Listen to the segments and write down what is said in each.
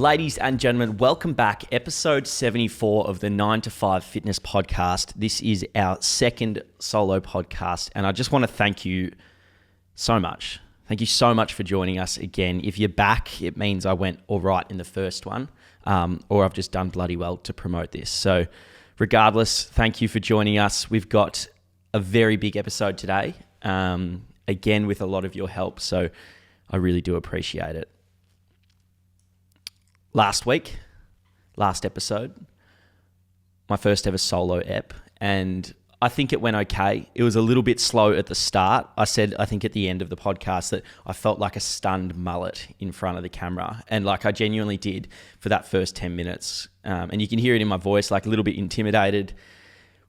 Ladies and gentlemen, welcome back. Episode 74 of the 9 to 5 Fitness Podcast. This is our second solo podcast, and I just want to thank you so much. Thank you so much for joining us again. If you're back, it means I went all right in the first one, or I've just done bloody well to promote this. So regardless, thank you for joining us. We've got a very big episode today, again with a lot of your help, so I really do appreciate it. Last episode, my first ever solo ep, and I think it went okay. It was a little bit slow at the start. I said, I think at the end of the podcast that I felt like a stunned mullet in front of the camera, and like I genuinely did for that first 10 minutes. And you can hear it in my voice, like a little bit intimidated,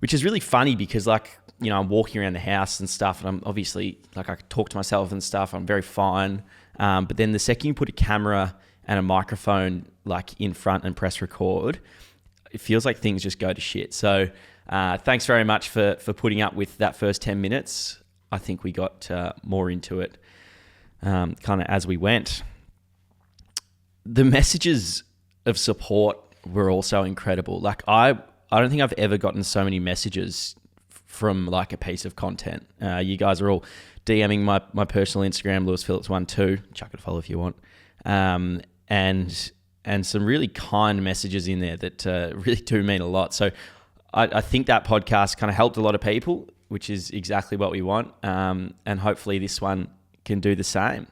which is really funny because like, you know, I'm walking around the house and stuff, and I'm obviously like, I talk to myself and stuff. I'm very fine. But then the second you put a camera and a microphone like in front and press record, it feels like things just go to shit. So thanks very much for putting up with that first 10 minutes. I think we got more into it kind of as we went. The messages of support were also incredible. Like I don't think I've ever gotten so many messages from like a piece of content. You guys are all DMing my personal Instagram, LewisPhillips12. Chuck it a follow if you want. And some really kind messages in there that really do mean a lot. So I think that podcast kind of helped a lot of people, which is exactly what we want. And hopefully this one can do the same.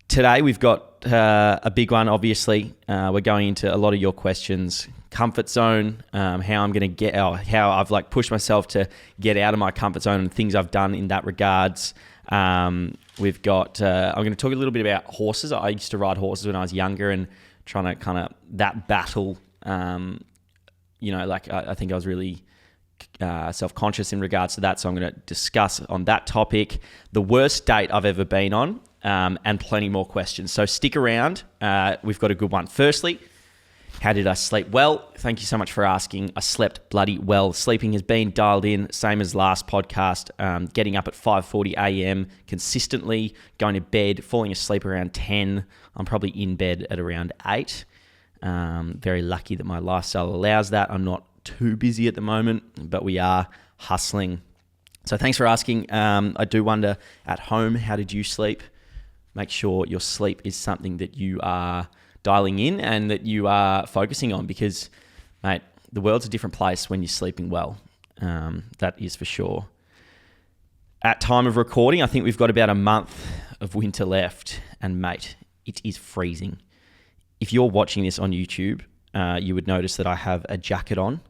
Today we've got a big one, obviously. We're going into a lot of your questions. Comfort zone, how I'm going to get out, how I've like pushed myself to get out of my comfort zone and things I've done in that regards. We've got, I'm going to talk a little bit about horses. I used to ride horses when I was younger and trying to kind of that battle, you know, like I think I was really self-conscious in regards to that. So I'm going to discuss on that topic, the worst date I've ever been on, and plenty more questions. So stick around. We've got a good one. Firstly, how did I sleep? Well, thank you so much for asking. I slept bloody well. Sleeping has been dialed in, same as last podcast. Getting up at 5:40 a.m. consistently, going to bed, falling asleep around 10. I'm probably in bed at around 8. Very lucky that my lifestyle allows that. I'm not too busy at the moment, but we are hustling. So thanks for asking. I do wonder at home, how did you sleep? Make sure your sleep is something that you are dialing in and that you are focusing on, because, mate, the world's a different place when you're sleeping well. That is for sure. At time of recording, I think we've got about a month of winter left, and mate, it is freezing. If you're watching this on YouTube, you would notice that I have a jacket on.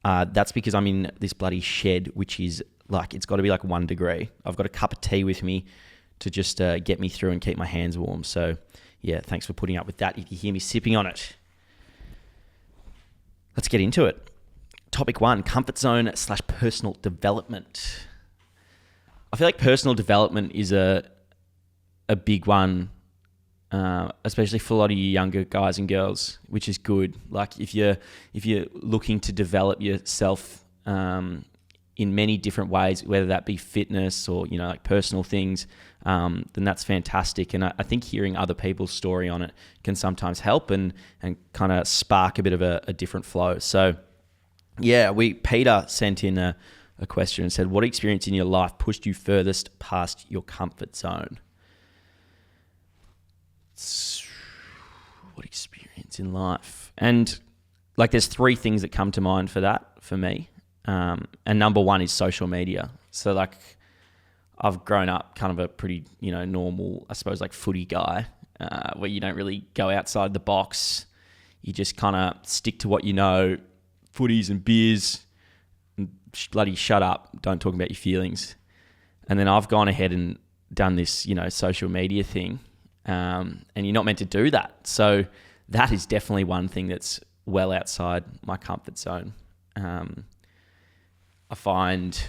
That's because I'm in this bloody shed, which is like, it's got to be like 1 degree. I've got a cup of tea with me to just get me through and keep my hands warm. So yeah, thanks for putting up with that if you hear me sipping on it. Let's get into it. Topic 1, comfort zone / personal development. I feel like personal development is a big one, especially for a lot of you younger guys and girls, which is good. Like if you're looking to develop yourself in many different ways, whether that be fitness or, you know, like personal things, then that's fantastic. And I think hearing other people's story on it can sometimes help and kind of spark a bit of a different flow. So yeah, Peter sent in a question and said, what experience in your life pushed you furthest past your comfort zone? What experience in life? And like there's 3 things that come to mind for that for me. And number 1 is social media. So like I've grown up kind of a pretty, you know, normal, I suppose, like footy guy, where you don't really go outside the box. You just kind of stick to what you know, footies and beers, and bloody shut up. Don't talk about your feelings. And then I've gone ahead and done this, you know, social media thing. And you're not meant to do that. So that is definitely one thing that's well outside my comfort zone. I find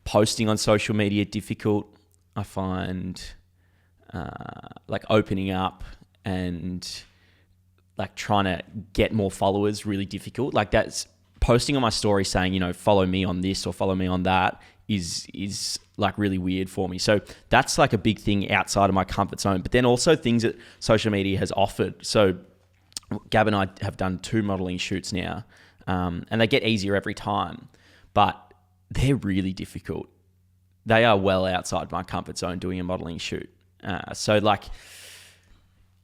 posting on social media difficult. I find like opening up and like trying to get more followers really difficult. Like that's posting on my story saying, you know, follow me on this or follow me on that is like really weird for me. So that's like a big thing outside of my comfort zone. But then also things that social media has offered. So Gab and I have done 2 modeling shoots now, and they get easier every time, but they're really difficult. They are well outside my comfort zone doing a modeling shoot. So like,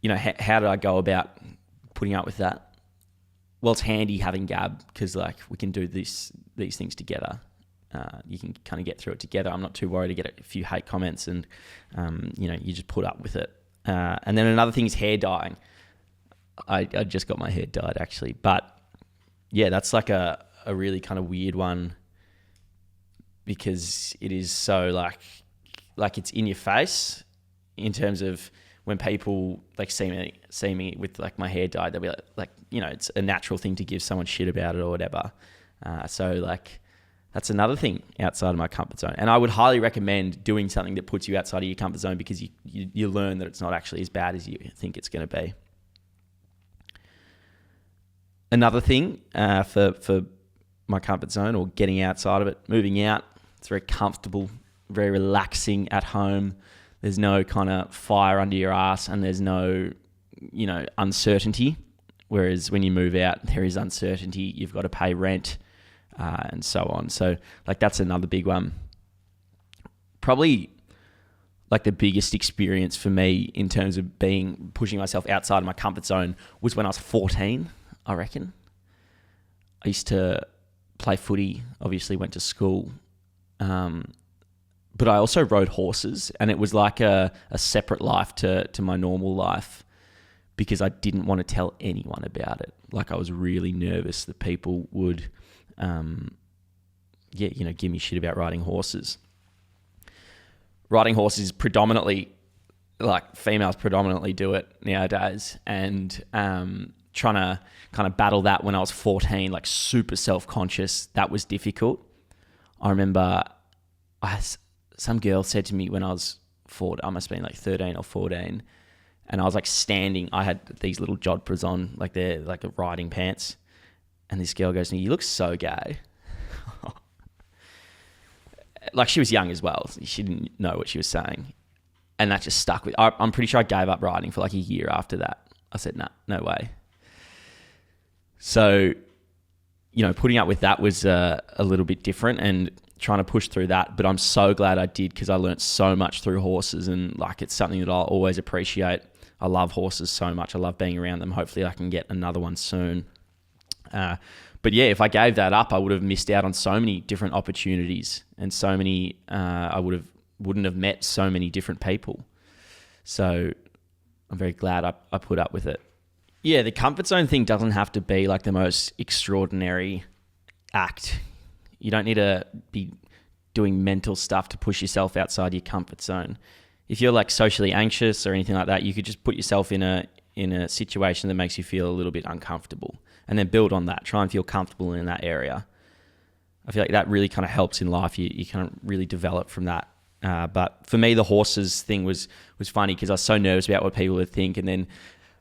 you know, how do I go about putting up with that? Well, it's handy having Gab because like we can do these things together. You can kind of get through it together. I'm not too worried to get a few hate comments, and you know, you just put up with it. And then another thing is hair dyeing. I just got my hair dyed actually, but yeah, that's like a really kind of weird one because it is so like it's in your face in terms of when people like see me with like my hair dyed, they'll be like, you know, it's a natural thing to give someone shit about it or whatever. So like, that's another thing outside of my comfort zone. And I would highly recommend doing something that puts you outside of your comfort zone because you learn that it's not actually as bad as you think it's going to be. Another thing for my comfort zone or getting outside of it, moving out, it's very comfortable, very relaxing at home. There's no kind of fire under your ass and there's no, you know, uncertainty. Whereas when you move out, there is uncertainty. You've got to pay rent. And so on. So like that's another big one. Probably like the biggest experience for me in terms of pushing myself outside of my comfort zone was when I was 14, I reckon. I used to play footy, obviously went to school. But I also rode horses, and it was like a separate life to my normal life because I didn't want to tell anyone about it. Like I was really nervous that people would give me shit about riding horses. Riding horses predominantly, like females predominantly do it nowadays, and trying to kind of battle that when I was 14, like super self-conscious, that was difficult. I remember some girl said to me when I was I must have been like 13 or 14, and I was like standing, I had these little jodhpurs on, like they're like the riding pants. And this girl goes to me, "You look so gay." Like she was young as well. She didn't know what she was saying. And that just stuck with I'm pretty sure I gave up riding for like a year after that. I said, nah, no way. So, you know, putting up with that was a little bit different and trying to push through that. But I'm so glad I did because I learned so much through horses and like it's something that I'll always appreciate. I love horses so much. I love being around them. Hopefully I can get another one soon. But yeah, if I gave that up, I would have missed out on so many different opportunities and so many, wouldn't have met so many different people. So I'm very glad I put up with it. Yeah, the comfort zone thing doesn't have to be like the most extraordinary act. You don't need to be doing mental stuff to push yourself outside your comfort zone. If you're like socially anxious or anything like that, you could just put yourself in a situation that makes you feel a little bit uncomfortable and then build on that. Try and feel comfortable in that area. I feel like that really kind of helps in life. You kind of really develop from that. But for me, the horses thing was funny because I was so nervous about what people would think. And then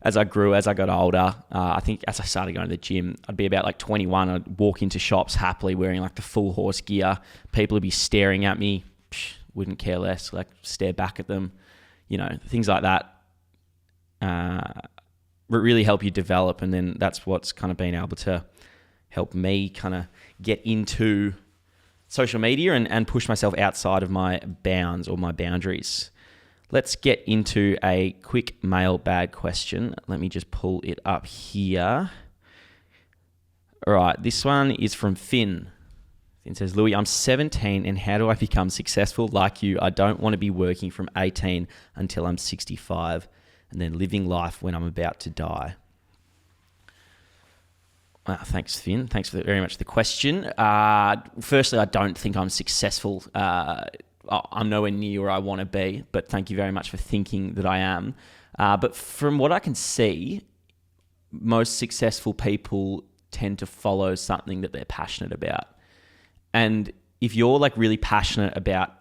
as I got older, I think as I started going to the gym, I'd be about like 21. I'd walk into shops happily wearing like the full horse gear. People would be staring at me. Wouldn't care less, like stare back at them. You know, things like that. Really help you develop, and then that's what's kind of been able to help me kind of get into social media and push myself outside of my bounds or my boundaries. Let's get into a quick mailbag question. Let me just pull it up here. All right, this one is from Finn. Finn says, "Louie, I'm 17 and how do I become successful like you? I don't want to be working from 18 until I'm 65. And then living life when I'm about to die." Thanks, Finn. Thanks very much for the question. Firstly, I don't think I'm successful. I'm nowhere near where I want to be, but thank you very much for thinking that I am. But from what I can see, most successful people tend to follow something that they're passionate about. And if you're like really passionate about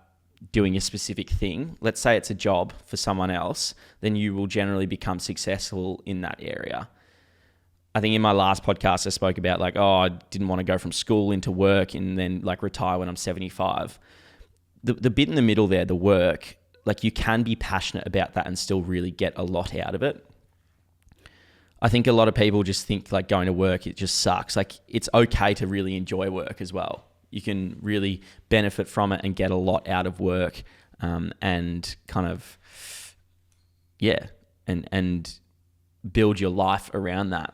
doing a specific thing, let's say it's a job for someone else, then you will generally become successful in that area. I think in my last podcast, I spoke about like, I didn't want to go from school into work and then like retire when I'm 75. the bit in the middle there, the work, like you can be passionate about that and still really get a lot out of it. I think a lot of people just think like going to work, it just sucks. Like it's okay to really enjoy work as well. You can really benefit from it and get a lot out of work, and kind of, and build your life around that.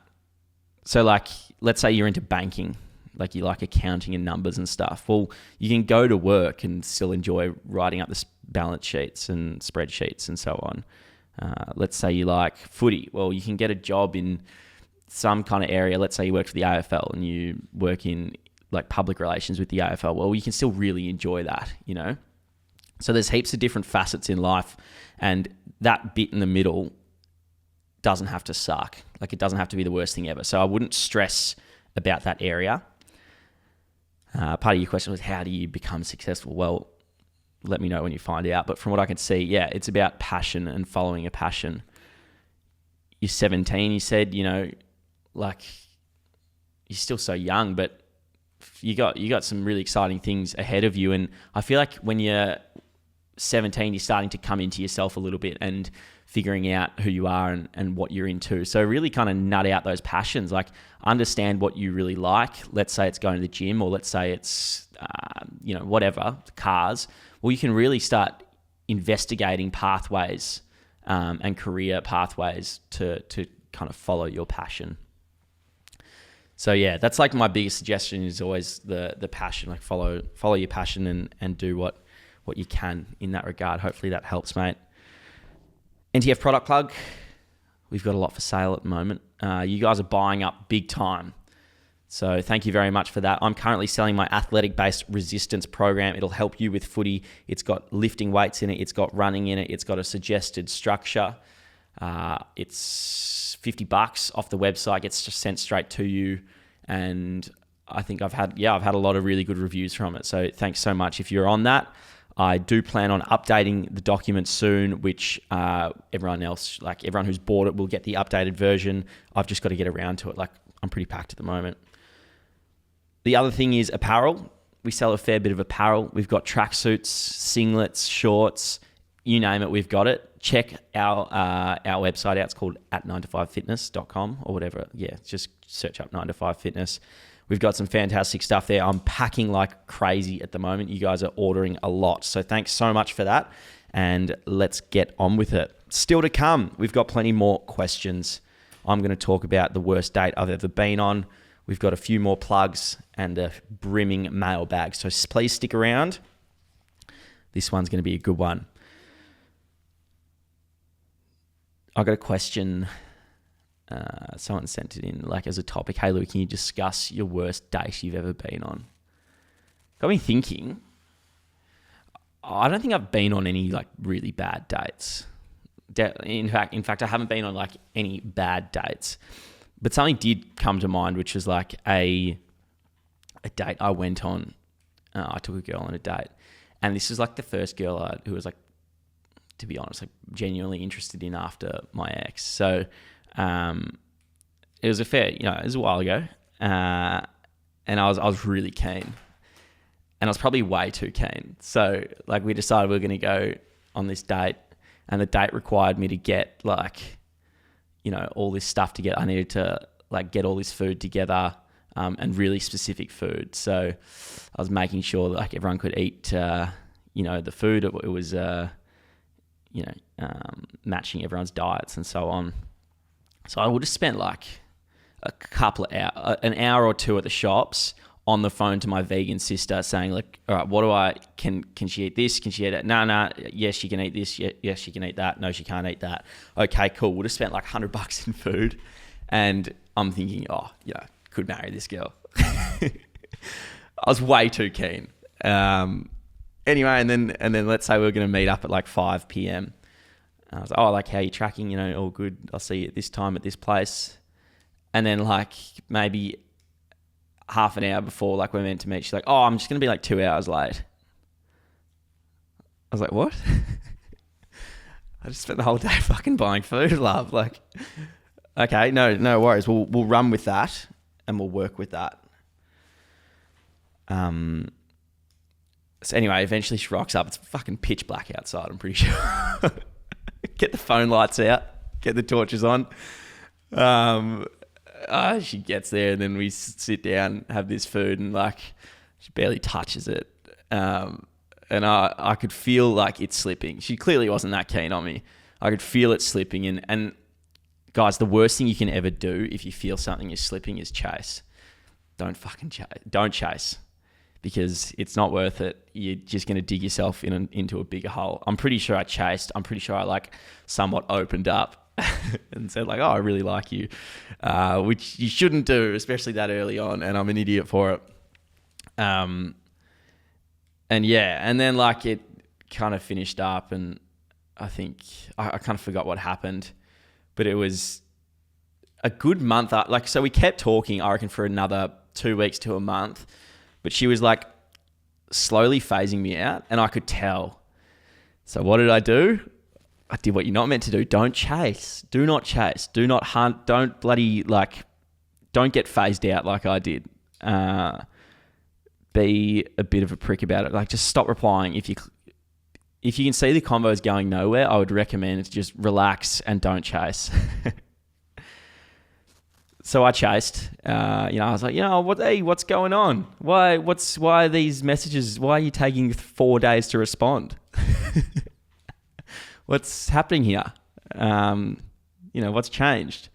So like, let's say you're into banking, like you like accounting and numbers and stuff. Well, you can go to work and still enjoy writing up the balance sheets and spreadsheets and so on. Let's say you like footy. Well, you can get a job in some kind of area. Let's say you work for the AFL and you work in like public relations with the AFL. Well, you can still really enjoy that, you know? So there's heaps of different facets in life, and that bit in the middle doesn't have to suck. Like it doesn't have to be the worst thing ever. So I wouldn't stress about that area. Part of your question was, how do you become successful? Well, let me know when you find out. But from what I can see, it's about passion and following a passion. You're 17, you said, you know, like you're still so young, but you got some really exciting things ahead of you. And I feel like when you're 17, you're starting to come into yourself a little bit and figuring out who you are and what you're into. So really kind of nut out those passions, like understand what you really like. Let's say it's going to the gym, or let's say it's, whatever, cars. Well, you can really start investigating pathways and career pathways to kind of follow your passion. So that's like my biggest suggestion is always the passion, like follow your passion and do what you can in that regard. Hopefully that helps, mate. NTF product plug. We've got a lot for sale at the moment. You guys are buying up big time. So thank you very much for that. I'm currently selling my athletic-based resistance program. It'll help you with footy. It's got lifting weights in it. It's got running in it. It's got a suggested structure. It's $50 off the website. Gets just sent straight to you. And I think I've had a lot of really good reviews from it. So thanks so much if you're on that. I do plan on updating the document soon, which everyone else, like everyone who's bought it, will get the updated version. I've just got to get around to it. Like I'm pretty packed at the moment. The other thing is apparel. We sell a fair bit of apparel. We've got tracksuits, singlets, shorts, you name it, we've got it. Check our website out. It's called at9to5fitness.com or whatever. Yeah, just search up 9to5fitness. We've got some fantastic stuff there. I'm packing like crazy at the moment. You guys are ordering a lot. So thanks so much for that. And let's get on with it. Still to come, we've got plenty more questions. I'm going to talk about the worst date I've ever been on. We've got a few more plugs and a brimming mailbag. So please stick around. This one's going to be a good one. I got a question. Someone sent it in like as a topic. Hey, Louie, can you discuss your worst date you've ever been on? Got me thinking. I don't think I've been on any like really bad dates. In fact, I haven't been on like any bad dates. But something did come to mind, which was like a date I went on. I took a girl on a date, and this was like the first girl who was like, to be honest, like genuinely interested in after my ex. So it was it was a while ago, and I was really keen, and I was probably way too keen. So like we decided we were going to go on this date, and the date required me to get like, all this stuff together. I needed to like get all this food together, and really specific food. So I was making sure that like everyone could eat, the food. It was, matching everyone's diets and so on. So I would have spent like a couple of hours, an hour or two at the shops on the phone to my vegan sister saying like, all right, can she eat this? Can she eat that? No, yes, she can eat this. Yes, she can eat that. No, she can't eat that. Okay, cool. Would have spent like $100 in food. And I'm thinking, could marry this girl. I was way too keen. Anyway, and then let's say we were going to meet up at like 5 p.m. I was like, how are you tracking? All good. I'll see you at this time at this place. And then like maybe half an hour before like we're meant to meet, she's like, I'm just going to be like 2 hours late. I was like, what? I just spent the whole day fucking buying food, love. Like, okay, no worries. We'll run with that and we'll work with that. So anyway, eventually she rocks up. It's fucking pitch black outside, I'm pretty sure. Get the phone lights out. Get the torches on. She gets there, and then we sit down, have this food, and like she barely touches it. And I could feel like it's slipping. She clearly wasn't that keen on me. I could feel it slipping. And guys, the worst thing you can ever do if you feel something is slipping is chase. Don't fucking chase. Don't chase, because it's not worth it. You're just going to dig yourself into a bigger hole. I'm pretty sure I chased. I'm pretty sure I like somewhat opened up and said like, oh, I really like you, which you shouldn't do, especially that early on. And I'm an idiot for it. And then like it kind of finished up, and I think I kind of forgot what happened, but it was a good month. So we kept talking, I reckon, for another 2 weeks to a month, but she was like slowly phasing me out, and I could tell. So what did I do? I did what you're not meant to do. Don't chase. Do not chase. Do not hunt. Don't don't get phased out like I did. Be a bit of a prick about it. Like, just stop replying. If you can see the convo is going nowhere, I would recommend just relax and don't chase. So I chased. I was like, what's going on? Why are these messages? Why are you taking 4 days to respond? What's happening here? What's changed?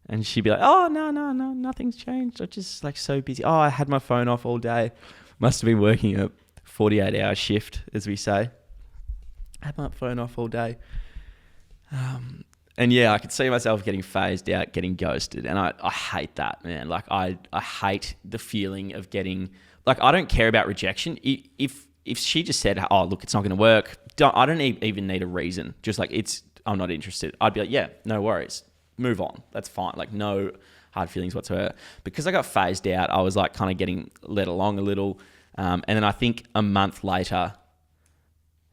And she'd be like, oh, no, nothing's changed. I'm just like so busy. Oh, I had my phone off all day. Must have been working a 48-hour shift, as we say. I had my phone off all day. And yeah, I could see myself getting phased out, getting ghosted. And I hate that, man. Like, I hate the feeling of getting... Like, I don't care about rejection. If she just said, oh, look, it's not going to work, I don't even need a reason. Just like, I'm not interested. I'd be like, yeah, no worries. Move on. That's fine. Like, no hard feelings whatsoever. Because I got phased out, I was like kind of getting led along a little. And then I think a month later,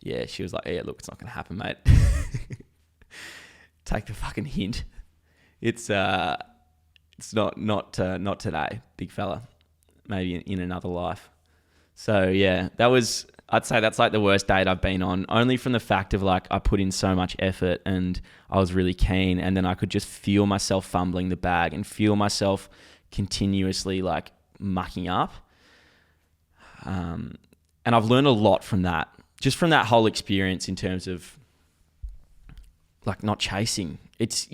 yeah, she was like, yeah, look, it's not going to happen, mate. Take the fucking hint. It's not today, big fella. Maybe in another life. So yeah, I'd say that's like the worst date I've been on, only from the fact of like I put in so much effort and I was really keen, and then I could just feel myself fumbling the bag and feel myself continuously like mucking up. And I've learned a lot from that, just from that whole experience in terms of like not chasing. It's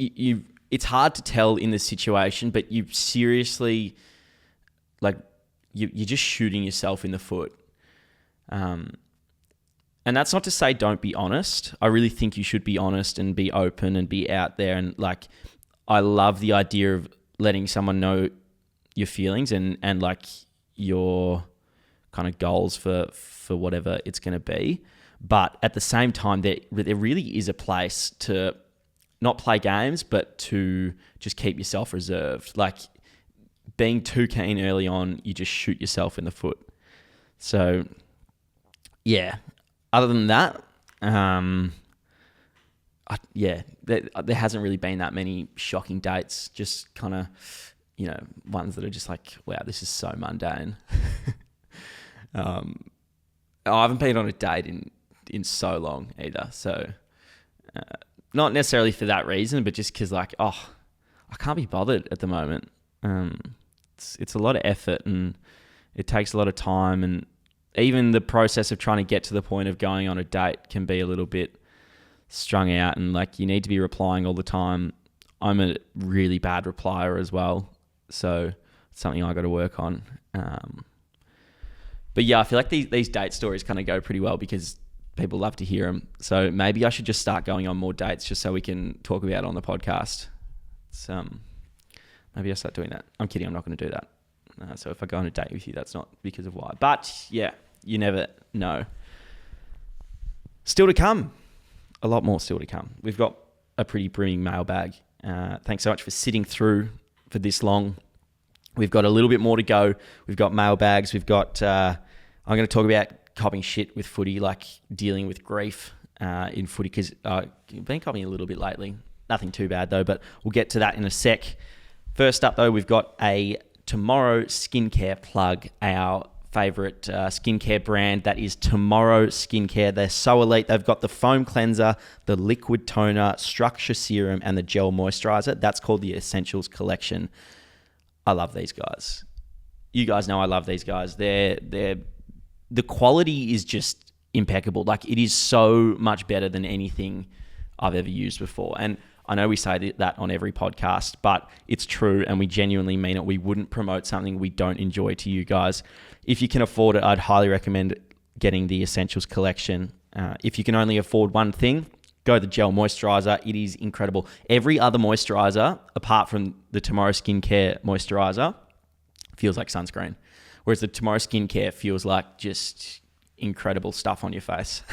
hard to tell in this situation, but you seriously like you're just shooting yourself in the foot. And that's not to say don't be honest. I really think you should be honest and be open and be out there. And like, I love the idea of letting someone know your feelings and like your kind of goals for whatever it's going to be. But at the same time, there really is a place to not play games, but to just keep yourself reserved. Like, being too keen early on, you just shoot yourself in the foot. So yeah, other than that, there hasn't really been that many shocking dates. Just kind of, ones that are just like, wow, this is so mundane. I haven't been on a date in so long either. So not necessarily for that reason, but just because like, I can't be bothered at the moment. It's a lot of effort and it takes a lot of time, and even the process of trying to get to the point of going on a date can be a little bit strung out, and like you need to be replying all the time. I'm a really bad replier as well, so it's something I got to work on. But yeah, I feel like these date stories kind of go pretty well because people love to hear them. So maybe I should just start going on more dates just so we can talk about it on the podcast. Maybe I'll start doing that. I'm kidding. I'm not going to do that. So if I go on a date with you, that's not because of why. But yeah, you never know. Still to come. A lot more still to come. We've got a pretty brimming mailbag. Thanks so much for sitting through for this long. We've got a little bit more to go. We've got mailbags. We've got... I'm going to talk about copping shit with footy, like dealing with grief in footy, because I've been copping a little bit lately. Nothing too bad though, but we'll get to that in a sec. First up though, we've got a tomorrow skincare plug. Our favorite skincare brand. That is Tomorrow Skincare. They're so elite. They've got the foam cleanser, the liquid toner, structure serum, and the gel moisturizer. That's called the Essentials Collection. I love these guys. You guys know I love these guys. The quality is just impeccable. Like, it is so much better than anything I've ever used before. And I know we say that on every podcast, but it's true, and we genuinely mean it. We wouldn't promote something we don't enjoy to you guys. If you can afford it, I'd highly recommend getting the Essentials Collection. If you can only afford one thing, go the gel moisturizer. It is incredible. Every other moisturizer, apart from the Tomorrow Skincare moisturizer, feels like sunscreen. Whereas the Tomorrow Skincare feels like just incredible stuff on your face.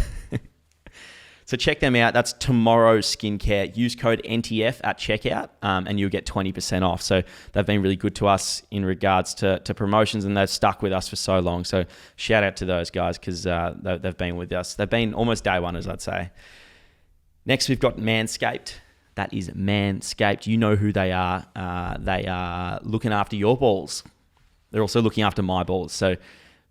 So check them out. That's Tomorrow Skincare. Use code NTF at checkout, and you'll get 20% off. So they've been really good to us in regards to promotions, and they've stuck with us for so long. So shout out to those guys, because they've been with us. They've been almost day oneers, I'd say. Next, we've got Manscaped. That is Manscaped. You know who they are. They are looking after your balls. They're also looking after my balls. So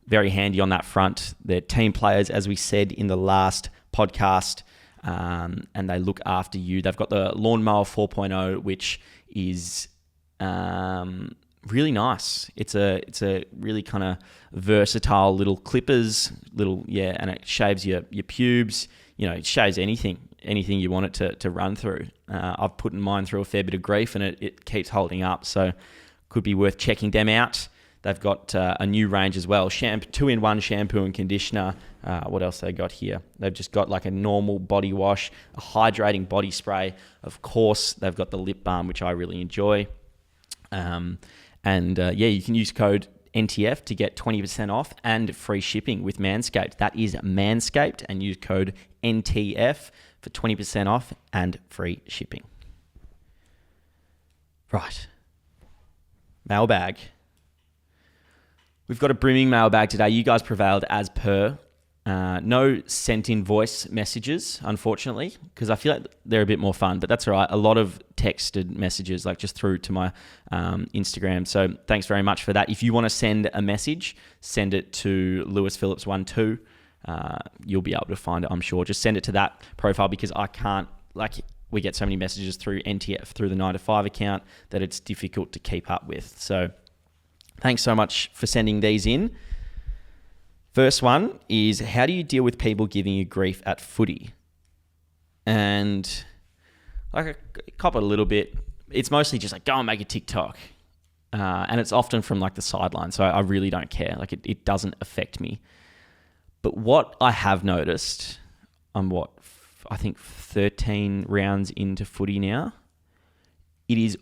very handy on that front. They're team players, as we said in the last podcast, and they look after you. They've got the Lawnmower 4.0, which is really nice. It's a really kind of versatile little clippers, and it shaves your pubes. You know, it shaves anything you want it to run through. I've put mine through a fair bit of grief, and it keeps holding up. So could be worth checking them out. They've got a new range as well. 2-in-1 shampoo and conditioner. What else they got here? They've just got like a normal body wash, a hydrating body spray. Of course, they've got the lip balm, which I really enjoy. You can use code NTF to get 20% off and free shipping with Manscaped. That is Manscaped, and use code NTF for 20% off and free shipping. Right. Mailbag. We've got a brimming mailbag today. You guys prevailed as per. No sent-in voice messages, unfortunately, because I feel like they're a bit more fun, but that's all right. A lot of texted messages, like just through to my Instagram. So thanks very much for that. If you want to send a message, send it to Lewis Phillips 12. You'll be able to find it, I'm sure. Just send it to that profile, because I can't, we get so many messages through NTF, through the 9 to 5 account, that it's difficult to keep up with. So thanks so much for sending these in. First one is, how do you deal with people giving you grief at footy? And I cop it a little bit. It's mostly just like, go and make a TikTok. And it's often from like the sideline. So I really don't care. Like it doesn't affect me. But what I have noticed, I think 13 rounds into footy now, it is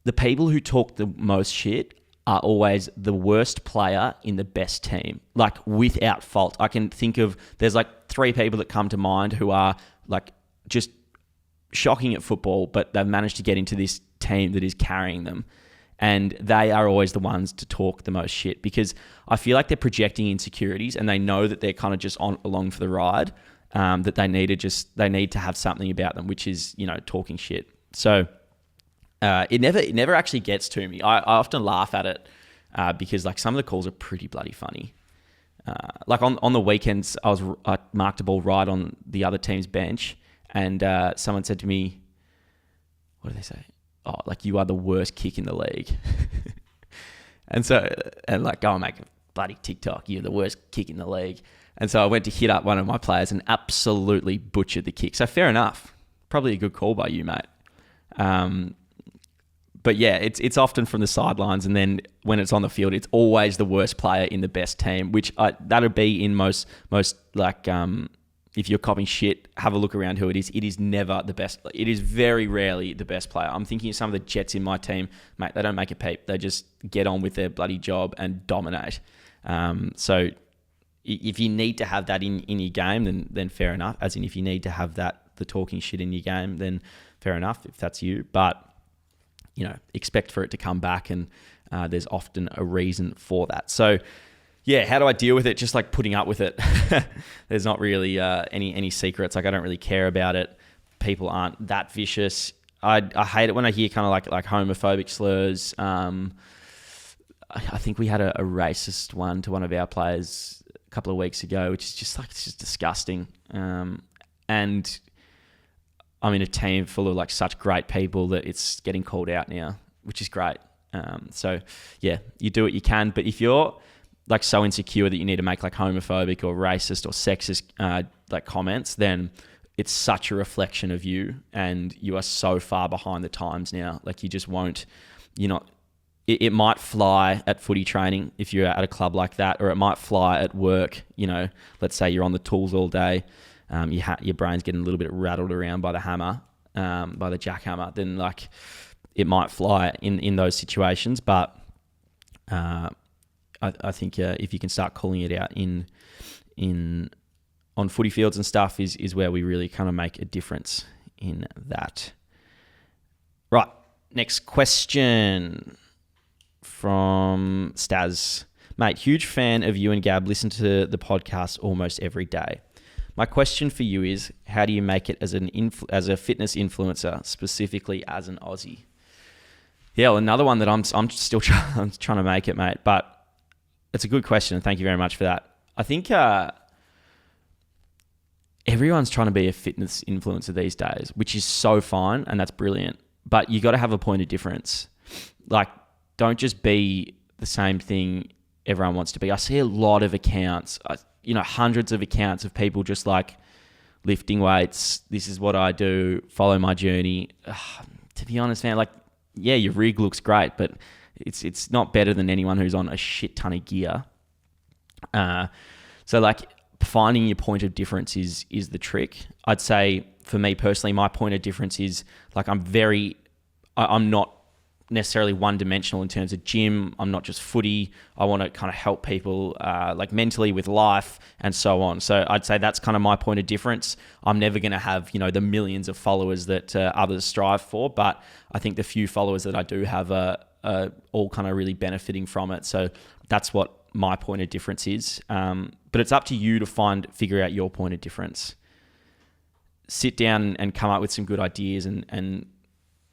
the people who talk the most shit are always the worst player in the best team, like without fault. I can think of, there's like 3 people that come to mind who are like just shocking at football, but they've managed to get into this team that is carrying them. And they are always the ones to talk the most shit, because I feel like they're projecting insecurities, and they know that they're kind of just along for the ride, that they need to have something about them, which is, talking shit. So it never actually gets to me. I often laugh at it because like some of the calls are pretty bloody funny. Like on the weekends, I marked a ball right on the other team's bench, and someone said to me, what did they say? Oh, like, you are the worst kick in the league. and like, go and make a bloody TikTok. You're the worst kick in the league. And so I went to hit up one of my players and absolutely butchered the kick. So fair enough. Probably a good call by you, mate. But yeah, it's often from the sidelines, and then when it's on the field, it's always the worst player in the best team, which that'll be in most like, if you're copying shit, have a look around who it is. It is never the best. It is very rarely the best player. I'm thinking of some of the Jets in my team, mate. They don't make a peep. They just get on with their bloody job and dominate. So if you need to have that in your game, then fair enough. As in, if you need to have the talking shit in your game, then fair enough if that's you. But expect for it to come back, and there's often a reason for that. So yeah, how do I deal with it? Just like putting up with it. There's not really any secrets. Like, I don't really care about it. People aren't that vicious. I hate it when I hear kind of like homophobic slurs. I think we had a racist one to one of our players a couple of weeks ago, which is just like, it's just disgusting. And I'm in a team full of like such great people that it's getting called out now, which is great. So yeah, you do what you can, but if you're like so insecure that you need to make like homophobic or racist or sexist like comments, then it's such a reflection of you, and you are so far behind the times now. Like you just won't, it might fly at footy training if you're at a club like that, or it might fly at work. Let's say you're on the tools all day, your brain's getting a little bit rattled around by the hammer, by the jackhammer, then like it might fly in those situations. But I think if you can start calling it out on footy fields and stuff is where we really kind of make a difference in that. Right, next question from Staz. Mate, huge fan of you and Gab. Listen to the podcast almost every day. My question for you is, how do you make it as a fitness influencer, specifically as an Aussie? Yeah, well, another one that I'm still trying to make it, mate. But it's a good question, and thank you very much for that. I think everyone's trying to be a fitness influencer these days, which is so fine, and that's brilliant. But you got to have a point of difference. Like, don't just be the same thing everyone wants to be. I see a lot of accounts, hundreds of accounts of people just like lifting weights. This is what I do. Follow my journey. To be honest, man, like, yeah, your rig looks great, but it's not better than anyone who's on a shit ton of gear. So like finding your point of difference is the trick. I'd say for me personally, my point of difference is like I'm not necessarily one-dimensional in terms of gym. I'm not just footy. I want to kind of help people like mentally with life and so on. So I'd say that's kind of my point of difference. I'm never going to have, the millions of followers that others strive for, but I think the few followers that I do have are all kind of really benefiting from it. So that's what my point of difference is. But it's up to you to figure out your point of difference. Sit down and come up with some good ideas, and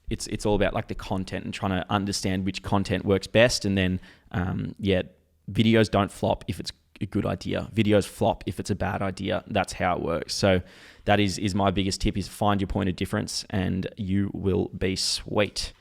it's all about like the content and trying to understand which content works best. And then, videos don't flop if it's a good idea. Videos flop if it's a bad idea. That's how it works. So that is my biggest tip, is find your point of difference and you will be sweet.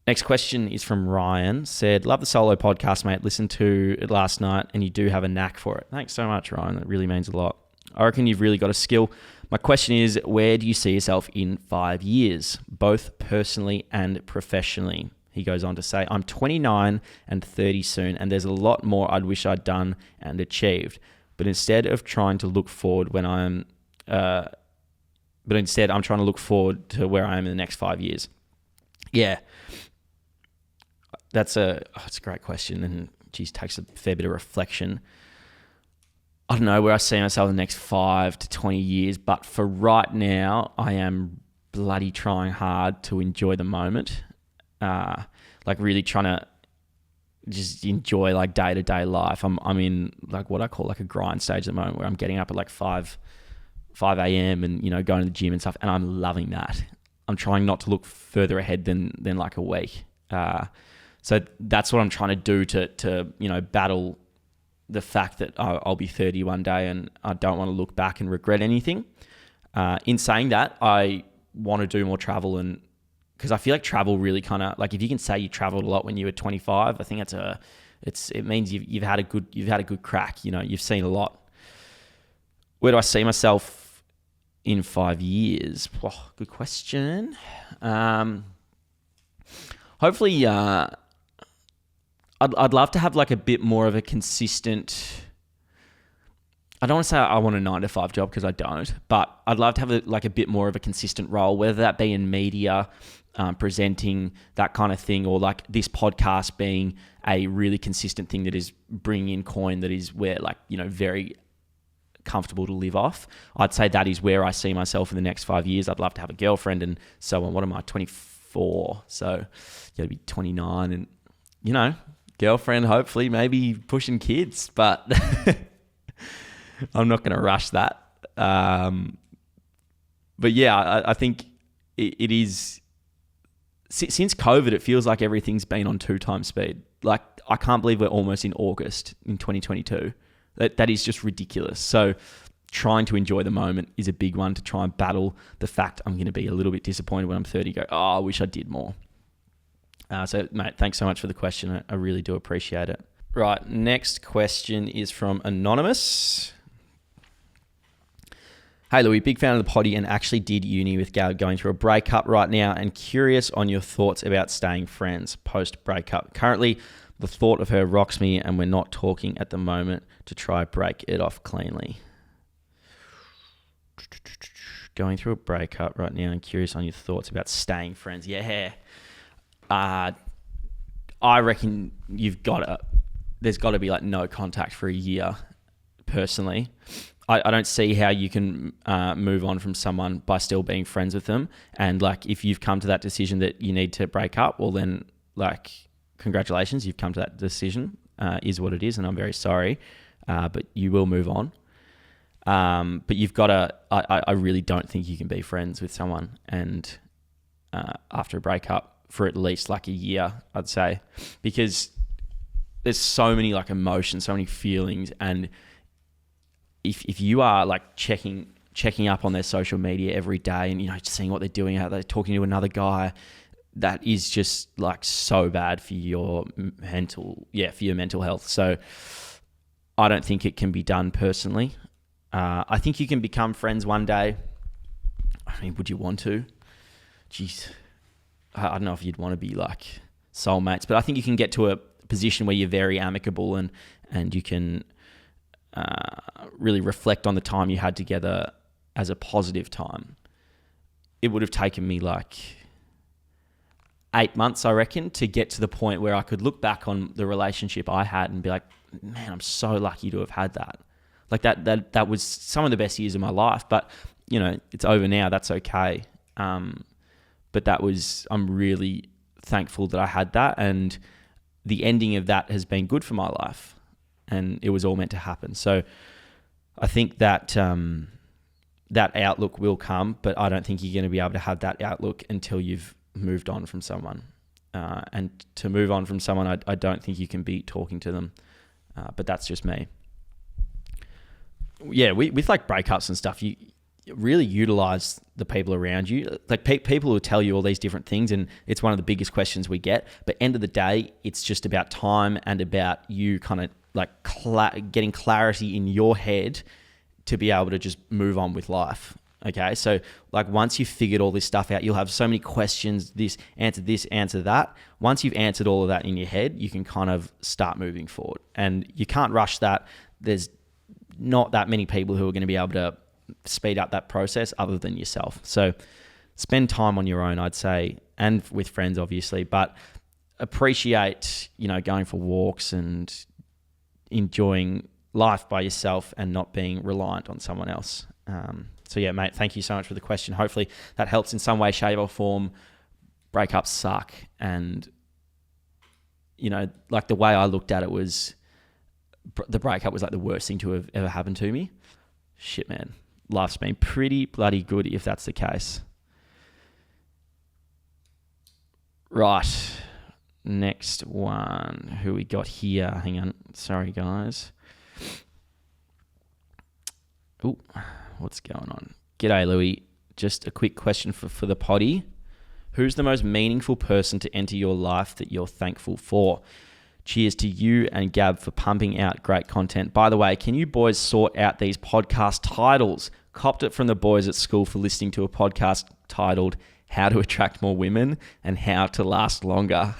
Next question is from Ryan. Said, love the solo podcast, mate. Listened to it last night and you do have a knack for it. Thanks so much, Ryan. That really means a lot. I reckon you've really got a skill. My question is, where do you see yourself in 5 years, both personally and professionally? He goes on to say, I'm 29 and 30 soon, and there's a lot more I'd wish I'd done and achieved. But instead I'm trying to look forward I'm trying to look forward to where I am in the next 5 years. Yeah. It's a great question, and takes a fair bit of reflection. I don't know where I see myself in the next 5 to 20 years, but for right now, I am bloody trying hard to enjoy the moment. Like really trying to just enjoy like day-to-day life. I'm in like what I call like a grind stage at the moment, where I'm getting up at like 5 a.m. and, going to the gym and stuff, and I'm loving that. I'm trying not to look further ahead than like a week. So that's what I'm trying to do to battle the fact that I'll be 30 one day and I don't want to look back and regret anything. In saying that, I want to do more travel, and because I feel like travel really kind of like, if you can say you traveled a lot when you were 25, I think it means you've had a good crack. You've seen a lot. Where do I see myself in 5 years? Oh, good question. Hopefully, I'd love to have like a bit more of a consistent. I don't want to say I want a 9-to-5 job, because I don't, but I'd love to have a bit more of a consistent role, whether that be in media, presenting, that kind of thing, or like this podcast being a really consistent thing that is bringing in coin, that is where very comfortable to live off. I'd say that is where I see myself in the next 5 years. I'd love to have a girlfriend and so on. What am I, 24? So you got to be 29 and, girlfriend, hopefully, maybe pushing kids, but I'm not going to rush that. But yeah, I think it is since COVID, it feels like everything's been on 2 times speed. Like, I can't believe we're almost in August in 2022. That is just ridiculous. So trying to enjoy the moment is a big one, to try and battle the fact I'm going to be a little bit disappointed when I'm 30, go, I wish I did more. So, mate, thanks so much for the question. I really do appreciate it. Right, next question is from Anonymous. Hey, Louie, big fan of the potty and actually did uni with Gab, going through a breakup right now and curious on your thoughts about staying friends post-breakup. Currently, the thought of her rocks me and we're not talking at the moment to try break it off cleanly. Going through a breakup right now and curious on your thoughts about staying friends. Yeah. I reckon there's got to be like no contact for a year, personally. I don't see how you can move on from someone by still being friends with them. And like, if you've come to that decision that you need to break up, well then, like, congratulations, you've come to that decision, is what it is. And I'm very sorry, but you will move on. But you've got to, I really don't think you can be friends with someone and after a breakup for at least like a year, I'd say, because there's so many like emotions, so many feelings. And if you are like checking up on their social media every day and, you know, seeing what they're doing out there, talking to another guy, that is just like so bad for your mental health. So I don't think it can be done personally. I think you can become friends one day. I mean, would you want to? Jeez. I don't know if you'd want to be like soulmates, but I think you can get to a position where you're very amicable and you can really reflect on the time you had together as a positive time. It would have taken me like 8 months, I reckon, to get to the point where I could look back on the relationship I had and be like, man, I'm so lucky to have had that. Like that was some of the best years of my life, but you know, it's over now. That's okay. But I'm really thankful that I had that, and the ending of that has been good for my life, and it was all meant to happen. So I think that that outlook will come, but I don't think you're going to be able to have that outlook until you've moved on from someone. And to move on from someone, I don't think you can be talking to them. But that's just me. Yeah, with like breakups and stuff, you really utilize the people around you. Like people will tell you all these different things, and it's one of the biggest questions we get. But end of the day, it's just about time and about you kind of like getting clarity in your head to be able to just move on with life. Okay, so like once you've figured all this stuff out, you'll have so many questions, this, answer that. Once you've answered all of that in your head, you can kind of start moving forward. And you can't rush that. There's not that many people who are going to be able to speed up that process other than yourself. So spend time on your own, I'd say, and with friends, obviously, but appreciate, you know, going for walks and enjoying life by yourself and not being reliant on someone else. So yeah, mate, thank you so much for the question. Hopefully that helps in some way, shape or form. Breakups suck. And, you know, like the way I looked at it was the breakup was like the worst thing to have ever happened to me. Shit, man. Life's been pretty bloody good if that's the case. Right. Next one. Who we got here? Hang on. Sorry, guys. Ooh, what's going on? G'day, Louie. Just a quick question for the potty. Who's the most meaningful person to enter your life that you're thankful for? Cheers to you and Gab for pumping out great content. By the way, can you boys sort out these podcast titles? Copped it from the boys at school for listening to a podcast titled How to Attract More Women and How to Last Longer.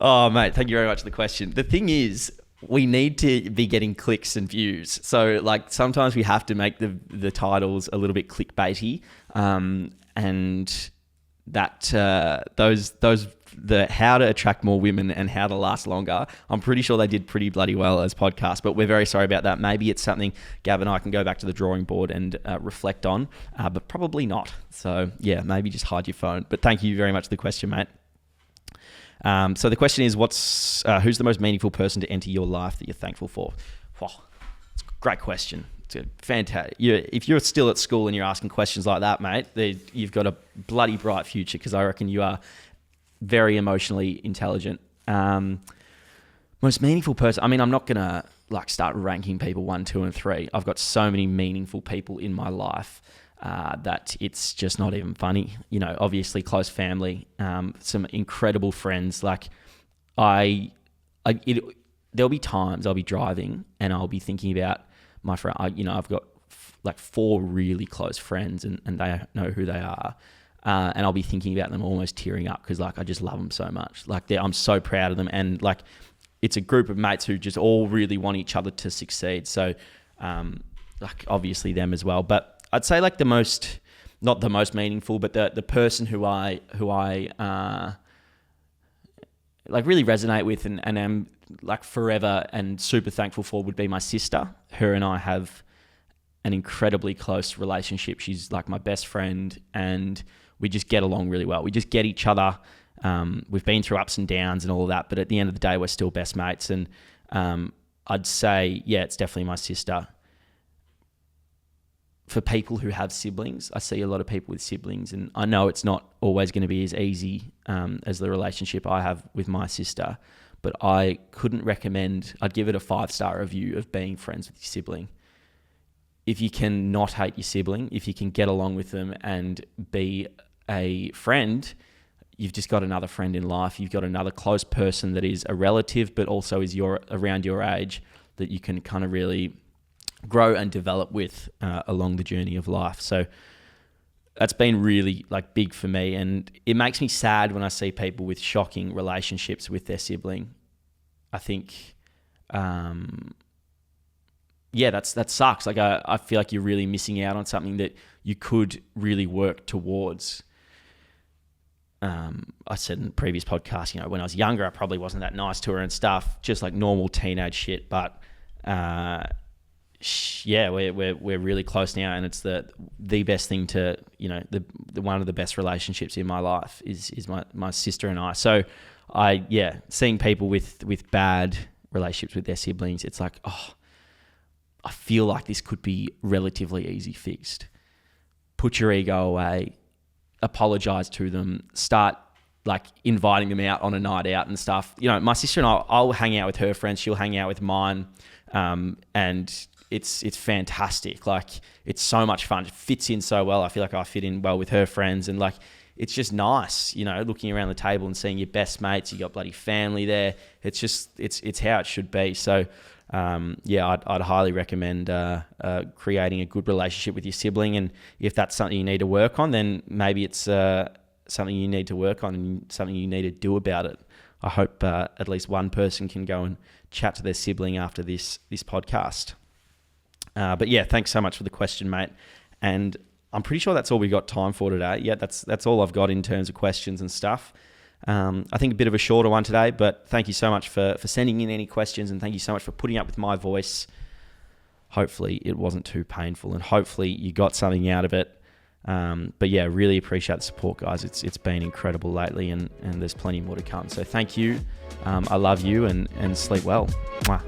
Oh, mate, thank you very much for the question. The thing is, we need to be getting clicks and views. So like sometimes we have to make the titles a little bit clickbaity. And that the How to Attract More Women and How to Last Longer, I'm pretty sure they did pretty bloody well as podcasts, but we're very sorry about that. Maybe it's something Gav and I can go back to the drawing board and reflect on, but probably not. So yeah, maybe just hide your phone. But thank you very much for the question, mate. So the question is, who's the most meaningful person to enter your life that you're thankful for? Wow, it's a great question. fantastic. If you're still at school and you're asking questions like that, mate, you've got a bloody bright future, because I reckon you are very emotionally intelligent. Most meaningful person. I mean, I'm not gonna start ranking people 1, 2, and 3. I've got so many meaningful people in my life that it's just not even funny. Obviously close family, some incredible friends. There'll be times I'll be driving and I'll be thinking about my friend. I've got 4 really close friends, and they know who they are. And I'll be thinking about them, almost tearing up, because I just love them so much. I'm so proud of them, and it's a group of mates who just all really want each other to succeed. So obviously them as well. But I'd say not the most meaningful, but the person who I really resonate with and am forever and super thankful for would be my sister. Her and I have an incredibly close relationship. She's my best friend, and we just get along really well. We just get each other. We've been through ups and downs and all of that, but at the end of the day, we're still best mates. And I'd say, it's definitely my sister. For people who have siblings, I see a lot of people with siblings, and I know it's not always going to be as easy as the relationship I have with my sister, but I couldn't recommend, I'd give it a 5-star review of being friends with your sibling. If you can not hate your sibling, if you can get along with them and be a friend, you've just got another friend in life. You've got another close person that is a relative, but also is around your age, that you can kind of really grow and develop with along the journey of life. So that's been really big for me, and it makes me sad when I see people with shocking relationships with their sibling. I think, that sucks. I feel like you're really missing out on something that you could really work towards. I said in the previous podcast, when I was younger, I probably wasn't that nice to her and stuff, just normal teenage shit. But we're really close now, and it's the best thing to, the one of the best relationships in my life is my sister and I. So seeing people with bad relationships with their siblings, it's I feel like this could be relatively easy fixed. Put your ego away, apologize to them, start inviting them out on a night out and stuff. My sister and I'll hang out with her friends, she'll hang out with mine, and it's fantastic. It's so much fun. It fits in so well. I feel like I fit in well with her friends, and it's just nice, looking around the table and seeing your best mates. You got bloody family there. It's just it's how it should be. So I'd highly recommend creating a good relationship with your sibling, and if that's something you need to work on, then maybe it's something you need to work on and something you need to do about it. I hope at least one person can go and chat to their sibling after this podcast. But thanks so much for the question, mate. And I'm pretty sure that's all we got time for today. Yeah, that's all I've got in terms of questions and stuff. I think a bit of a shorter one today, but thank you so much for sending in any questions, and thank you so much for putting up with my voice. Hopefully it wasn't too painful, and hopefully you got something out of it. Really appreciate the support, guys. It's been incredible lately, and there's plenty more to come. So thank you. I love you, and sleep well. Mwah.